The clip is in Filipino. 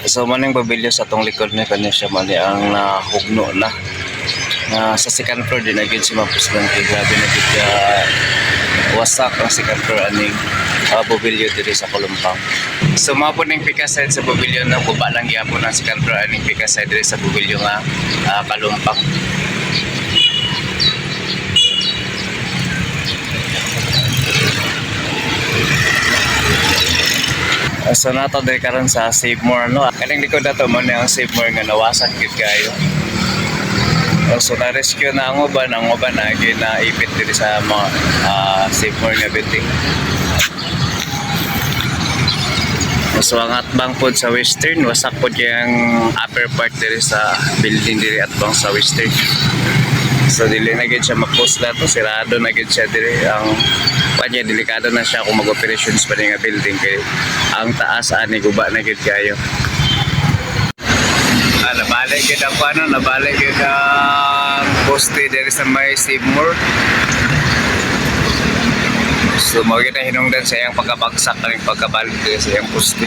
So maning babilyo sa tong likod ni kanya siya mali ang nahugno na. Sa second floor din agad si mapuslan kay grabe na gid ka wasak ang second floor aning babilyo diri sa Kalumpang. So mga po ning pika side sa babilyo na guba lang gyapon ang second floor aning pika side diri sa babilyo nga Kalumpang. So nato dahil karon sa Save More no. Kaning likod nato mo na ang Save More nga nawasak gid kayo. So na-rescue na ang uban na ipit diri sa mga Save More nga building. So ang atbang pod sa Western, wasak pod yung upper part diri sa building diri atbang sa Western. So dili na gid siya ma-post na to, sirado na gid siya diri ang kanya delikado na siya kung mag-operations pa nga building kay ang taas ani guba na gid kayo. Nabalik gid ako nabalik gid ang poste diri sa may Save More. So mao gid na hinungdan sa iyang pagkabagsak kaning pagkabalik diri sa iyang poste.